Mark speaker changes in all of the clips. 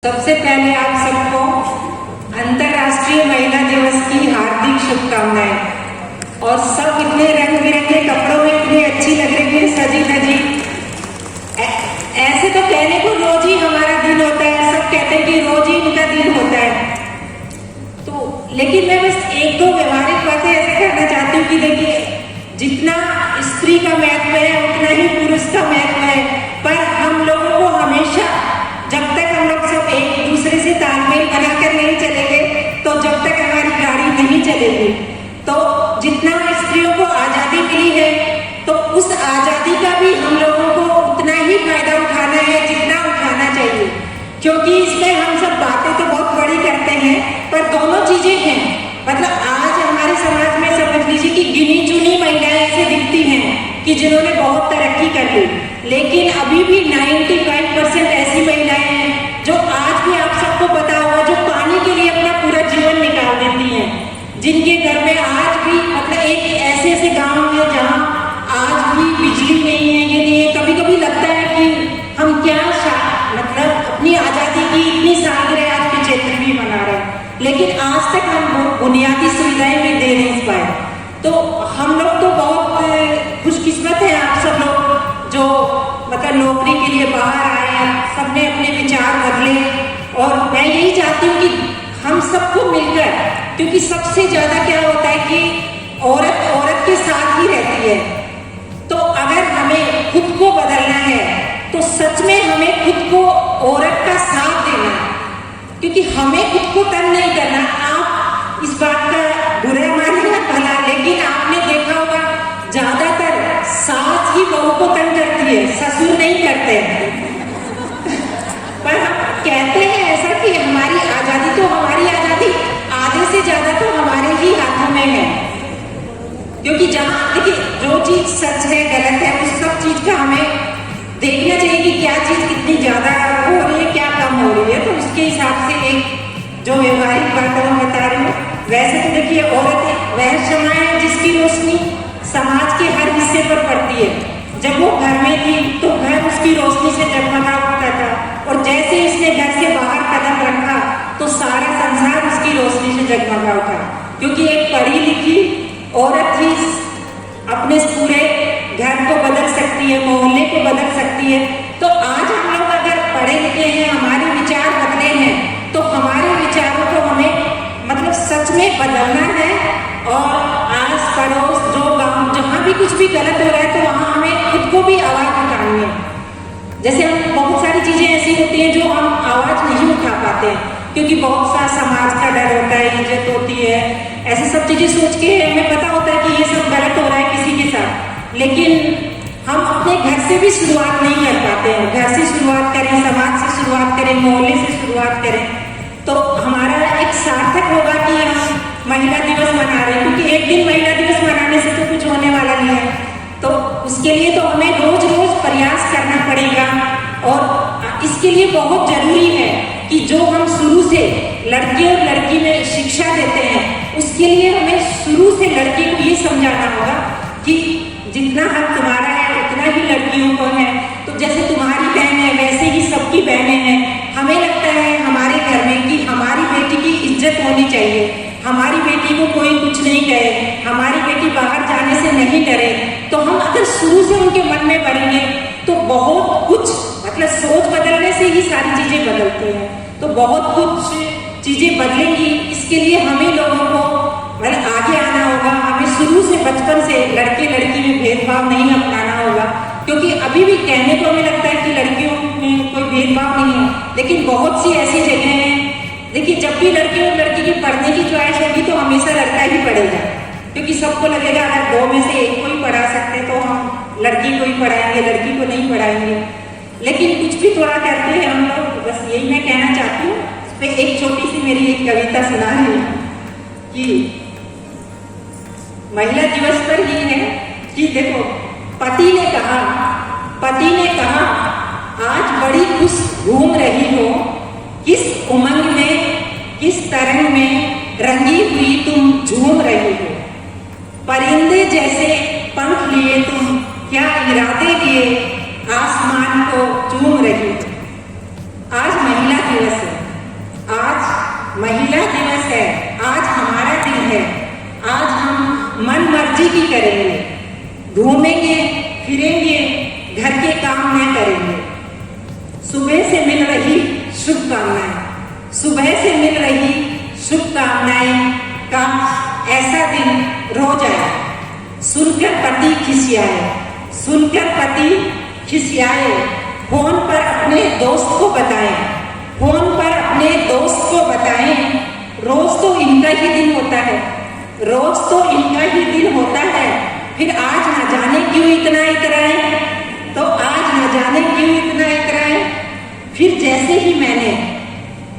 Speaker 1: सबसे पहले आप सबको अंतर्राष्ट्रीय महिला दिवस की हार्दिक शुभकामनाएं। और सब इतने रंग बिरंगे कपड़ों में इतनी अच्छी लग रही है, सजी धजी। ऐसे तो कहने को रोज ही हमारा दिन होता है, सब कहते हैं कि रोज ही इनका दिन होता है। तो लेकिन मैं बस एक दो व्यवहारिक बातें ऐसे करना चाहती हूँ कि देखिए, जितना स्त्री का महत्व है उतना ही पुरुष का महत्व है। पर हम लोगों को हमेशा, जब तक हम लोग सब एक दूसरे से तालमेल बनाकर नहीं चलेंगे, तो जब तक हमारी गाड़ी नहीं चलेगी। तो जितना स्त्रियों को आज़ादी मिली है, तो उस आज़ादी का भी हम लोगों को उतना ही फायदा उठाना है जितना उठाना चाहिए। क्योंकि इसमें हम सब बातें तो बहुत बड़ी करते हैं, पर दोनों चीजें हैं। मतलब आज हमारे समाज में समझ लीजिए कि गिनी चुनी महिलाएं ऐसे दिखती हैं कि जिन्होंने बहुत तरक्की कर ली, लेकिन अभी भी 95% ऐसी महिलाएं हैं जो आज भी, आप सबको पता होगा, जो पानी के लिए अपना पूरा जीवन निकाल देती हैं। जिनके घर में आज भी, मतलब एक ऐसे ऐसे गांव है जहां आज भी बिजली नहीं है, ये नहीं है। कभी कभी लगता है कि हम क्या मतलब अपनी आज़ादी की इतनी सालगिरह आज के क्षेत्र में मना रहे हैं, लेकिन आज तक हम बुनियादी सुविधाएं भी दे नहीं पाए। तो हम लोग तो बहुत खुशकिस्मत हैं, आप सब लोग जो मतलब नौकरी के लिए बाहर आए हैं, सबने अपने विचार बदले। और मैं यही चाहती हूँ कि हम सबको मिलकर, क्योंकि सबसे ज्यादा क्या होता है कि औरत के साथ ही रहती है। तो अगर हमें खुद को बदलना है तो सच में हमें खुद को औरत का साथ देना है, क्योंकि हमें खुद को तंग नहीं करना। आप इस बात का बुरा मानिएगा भला, लेकिन आपने देखा होगा ज्यादातर सास ही बहू को तंग करती है, ससुर नहीं करते। पर हम कहते हैं ऐसा कि हमारी आजादी, तो हमारी आजादी आधे से ज्यादा तो हमारे ही हाथों में है। क्योंकि जहाँ देखिए, जो चीज सच है गलत है, उस सब चीज का हमें देखना चाहिए कि क्या चीज कितनी ज्यादा हो रही है, क्या कम हो रही है। तो उसके हिसाब से एक जो व्यवहारिक बात मैं बता रही हूँ। वैसे तो देखिए, औरत एक वह शम्मा है जिसकी रोशनी समाज के हर हिस्से पर पड़ती है। जब वो घर में थी तो घर उसकी रोशनी से जगमगा उठता था, और जैसे उसने घर से बाहर कदम रखा तो सारा संसार उसकी रोशनी से जगमगा उठा। क्योंकि एक पढ़ी लिखी औरत ही अपने पूरे घर को बदल सकती है, मोहल्ले को बदल सकती है। तो आज हम लोग अगर पढ़े लिखे हैं, हमारे विचार बदले हैं, तो हमारे विचारों को हमें मतलब सच में बदलना है। और आस पड़ोस जो गांव जहाँ भी कुछ भी गलत हो रहा है, तो वहाँ हमें खुद को भी आवाज उठानी है। जैसे हम बहुत सारी चीजें ऐसी होती हैं जो हम आवाज नहीं उठा पाते हैं, क्योंकि बहुत सा समाज का डर होता है, इज्जत होती है, ऐसे सब चीजें सोच के हमें पता होता है कि ये सब गलत हो रहा है किसी के साथ, लेकिन हम अपने घर से भी शुरुआत नहीं कर पाते हैं। घर से शुरुआत करें, समाज से शुरुआत करें, मोहल्ले से शुरुआत करें, तो हमारा एक सार्थक होगा कि हम महिला दिवस मना रहे हैं। क्योंकि एक दिन महिला दिवस मनाने से तो कुछ होने वाला नहीं है। तो उसके लिए तो हमें रोज रोज प्रयास करना पड़ेगा। और इसके लिए बहुत जरूरी है कि जो हम शुरू से लड़के और लड़की में शिक्षा देते हैं, उसके लिए हमें शुरू से लड़की को ये समझाना होगा कि जितना हक तुम्हारा है उतना ही लड़कियों को है। तो जैसे तुम्हारी बहन है वैसे ही सबकी बहनें हैं। हमें लगता है हमारे घर में कि हमारी बेटी की इज्जत होनी चाहिए, हमारी बेटी को कोई कुछ नहीं कहे, हमारी बेटी बाहर जाने से नहीं डरे। तो हम अगर शुरू से उनके मन में बढ़ेंगे तो बहुत कुछ, मतलब सोच बदलने से ही सारी चीजें बदलती हैं। तो बहुत कुछ चीजें बदलेंगी। इसके लिए हमें लोगों को मतलब आगे आना होगा। हमें शुरू से, बचपन से लड़के लड़की में भेदभाव नहीं अपनाना होगा। क्योंकि अभी भी कहने को हमें लगता है कि लड़कियों में कोई भेदभाव नहीं है, लेकिन बहुत सी ऐसी जगह हैं। देखिए, जब भी लड़के और लड़की की पढ़ने की च्वाइस होगी तो हमेशा लड़का ही पढ़ेगा, क्योंकि सबको लगेगा अगर दो में से एक को ही पढ़ा सकते तो हम लड़की को ही पढ़ाएंगे, लड़की को नहीं पढ़ाएंगे। लेकिन कुछ भी थोड़ा करते हैं हम लोग। बस यही मैं कहना चाहती हूँ। इस पर एक छोटी सी मेरी एक कविता सुना है कि महिला दिवस पर ही है कि देखो, पति ने कहा आज बड़ी खुश घूम रही हो, किस उमंग में, किस तरंग में रंगी हुई तुम झूम रही हो। परिंदे जैसे पंख लिए तुम क्या इरादे लिए आसमान को चूम रही हो। आज महिला दिवस है। शादी की करेंगे, घूमेंगे फिरेंगे, घर के काम न करेंगे। सुबह से मिल रही शुभकामनाएं, सुबह से मिल रही शुभकामनाएं का ऐसा दिन रोज आए। सुनकर पति खिसियाए, सुनकर पति खिसियाए, फोन पर अपने दोस्त को बताएं, फोन पर अपने दोस्त को बताएं, रोज तो इनका ही दिन होता है, रोज तो इनका ही दिन होता है, फिर आज ना जाने क्यों इतना इतराए, तो आज ना जाने क्यों इतना इतराए। फिर जैसे ही मैंने,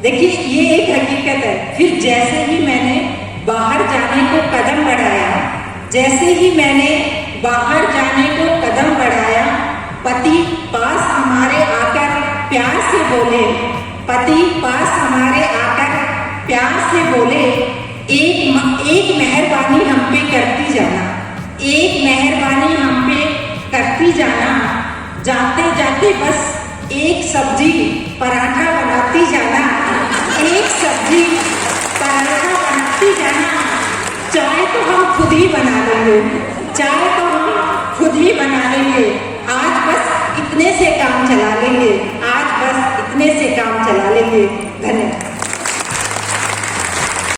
Speaker 1: देखिए ये एक हकीकत है, फिर जैसे ही मैंने बाहर जाने को कदम बढ़ाया, जैसे ही मैंने बाहर जाने को कदम बढ़ाया, पति पास हमारे आकर प्यार से बोले, पति पास हमारे आकर प्यार से बोले, एक मेहरबानी हम पे करती जाना, एक मेहरबानी हम पे करती जाना, जाते जाते बस एक सब्जी पराठा बनाती जाना, एक सब्जी पराठा बनाती जाना। चाय तो हम खुद ही बना लेंगे, चाय तो हम खुद ही बना लेंगे, आज बस इतने से काम चला लेंगे, आज बस इतने से काम चला लेंगे। धन्यवाद।